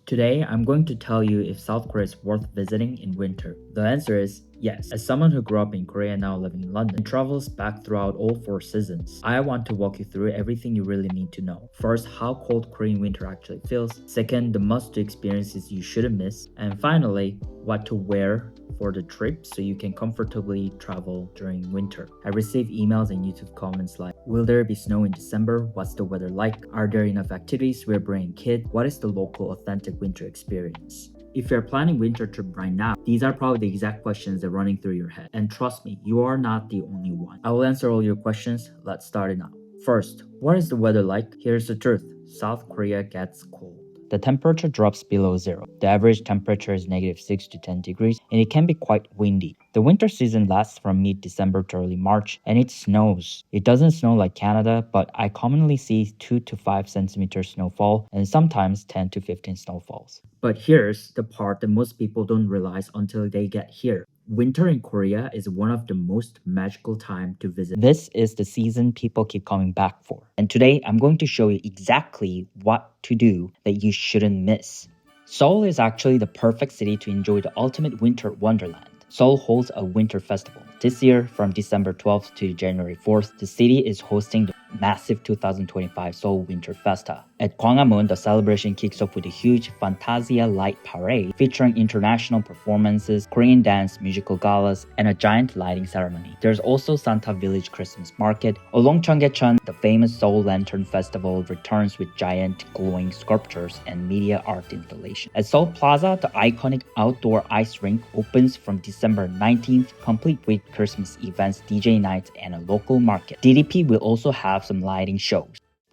Today, I'm going to tell you if South Korea is worth visiting in winter. The answer is yes. As someone who grew up in Korea now living in London and travels back throughout all 4 seasons, I want to walk you through everything you really need to know. First, how cold Korean winter actually feels. Second, the must-do experiences you shouldn't miss. And finally, what to wear for the trip so you can comfortably travel during winter. I receive emails and YouTube comments like, will there be snow in December? What's the weather like? Are there enough activities? We're bringing kids. What is the local authentic winter experience? If you're planning winter trip right now, these are probably the exact questions that are running through your head. And trust me, you are not the only one. I will answer all your questions. Let's start it now. First, what is the weather like? Here's the truth. South Korea gets cold. The temperature drops below zero. The average temperature is -6 to 10 degrees, and it can be quite windy. The winter season lasts from mid-December to early March, and it snows. It doesn't snow like Canada, but I commonly see 2 to 5 centimeters snowfall, and sometimes 10 to 15 snowfalls. But here's the part that most people don't realize until they get here. Winter in Korea is one of the most magical time to visit. This is the season people keep coming back for. And today, I'm going to show you exactly what to do that you shouldn't miss. Seoul is actually the perfect city to enjoy the ultimate winter wonderland. Seoul holds a winter festival. This year, from December 12th to January 4th, the city is hosting the massive 2025 Seoul Winter Festa. At Gwanghwamun, the celebration kicks off with a huge Fantasia light parade featuring international performances, Korean dance, musical galas, and a giant lighting ceremony. There's also Santa Village Christmas Market. Along Cheonggyecheon, the famous Seoul Lantern Festival returns with giant glowing sculptures and media art installation. At Seoul Plaza, the iconic outdoor ice rink opens from December 19th, complete with Christmas events, DJ nights, and a local market. DDP will also have some lighting shows.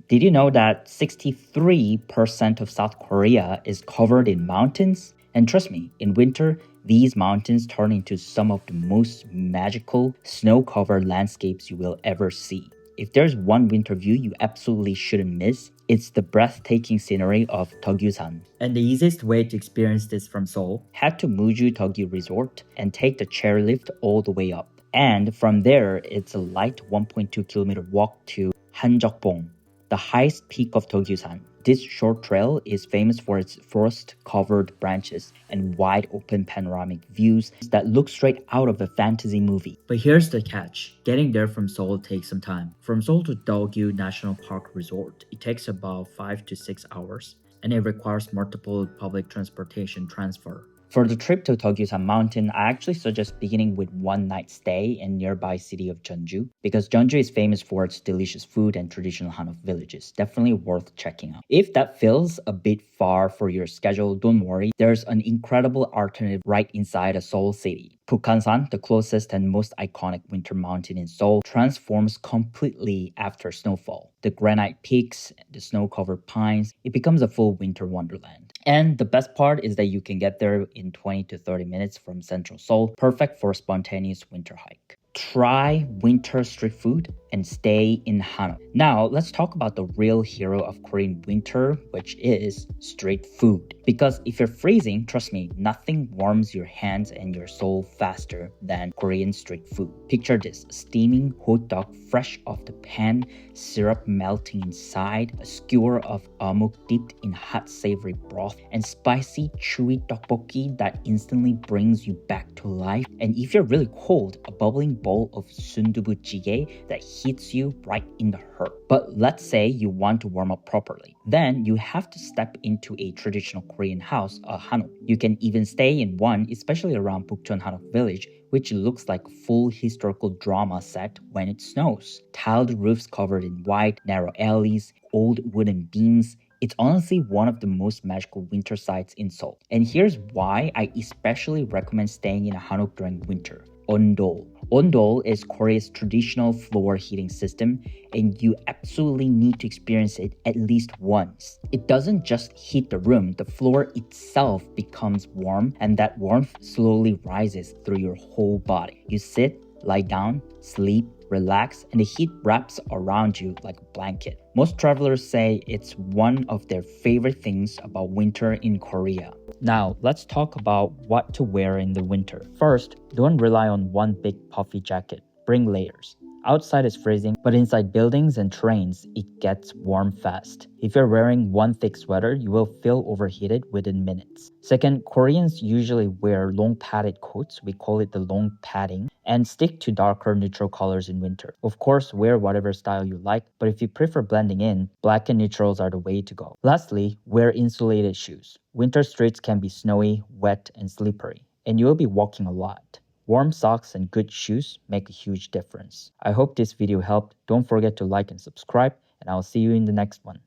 Did you know that 63% of South Korea is covered in mountains? And trust me, in winter, these mountains turn into some of the most magical snow-covered landscapes you will ever see. If there's one winter view you absolutely shouldn't miss, it's the breathtaking scenery of Deokyu-san. And the easiest way to experience this from Seoul, head to Muju Deokyu Resort and take the chairlift all the way up. And from there, it's a light 1.2 kilometer walk to Hanjeokbong, the highest peak of Deokyu-san. This short trail is famous for its frost-covered branches and wide open panoramic views that look straight out of a fantasy movie. But here's the catch. Getting there from Seoul takes some time. From Seoul to Deokyu National Park Resort, it takes about 5 to 6 hours, and it requires multiple public transportation transfer. For the trip to Deokyu-san Mountain, I actually suggest beginning with one night stay in nearby city of Jeonju because Jeonju is famous for its delicious food and traditional Hanok villages. Definitely worth checking out. If that feels a bit far for your schedule, don't worry. There's an incredible alternative right inside a Seoul city. Bukhansan, the closest and most iconic winter mountain in Seoul, transforms completely after snowfall. The granite peaks, the snow-covered pines, it becomes a full winter wonderland. And the best part is that you can get there in 20 to 30 minutes from central Seoul, perfect for a spontaneous winter hike. Try winter street food and stay in Hanok. Now, let's talk about the real hero of Korean winter, which is street food. Because if you're freezing, trust me, nothing warms your hands and your soul faster than Korean street food. Picture this, steaming hot dog fresh off the pan, syrup melting inside, a skewer of amok dipped in hot savory broth, and spicy chewy tteokbokki that instantly brings you back to life. And if you're really cold, a bubbling bowl of sundubu jjigae that hits you right in the heart. But let's say you want to warm up properly. Then you have to step into a traditional Korean house, a Hanok. You can even stay in one, especially around Bukchon Hanok village, which looks like a full historical drama set when it snows. Tiled roofs covered in white, narrow alleys, old wooden beams. It's honestly one of the most magical winter sites in Seoul. And here's why I especially recommend staying in a Hanok during winter. Ondol. Ondol is Korea's traditional floor heating system, and you absolutely need to experience it at least once. It doesn't just heat the room, the floor itself becomes warm, and that warmth slowly rises through your whole body. You sit, lie down, sleep, relax, and the heat wraps around you like a blanket. Most travelers say it's one of their favorite things about winter in Korea. Now, let's talk about what to wear in the winter. First, don't rely on one big puffy jacket. Bring layers. Outside is freezing, but inside buildings and trains, it gets warm fast. If you're wearing one thick sweater, you will feel overheated within minutes. Second, Koreans usually wear long padded coats, we call it the long padding, and stick to darker neutral colors in winter. Of course, wear whatever style you like, but if you prefer blending in, black and neutrals are the way to go. Lastly, wear insulated shoes. Winter streets can be snowy, wet, and slippery, and you will be walking a lot. Warm socks and good shoes make a huge difference. I hope this video helped. Don't forget to like and subscribe, and I'll see you in the next one.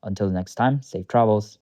Until next time, safe travels.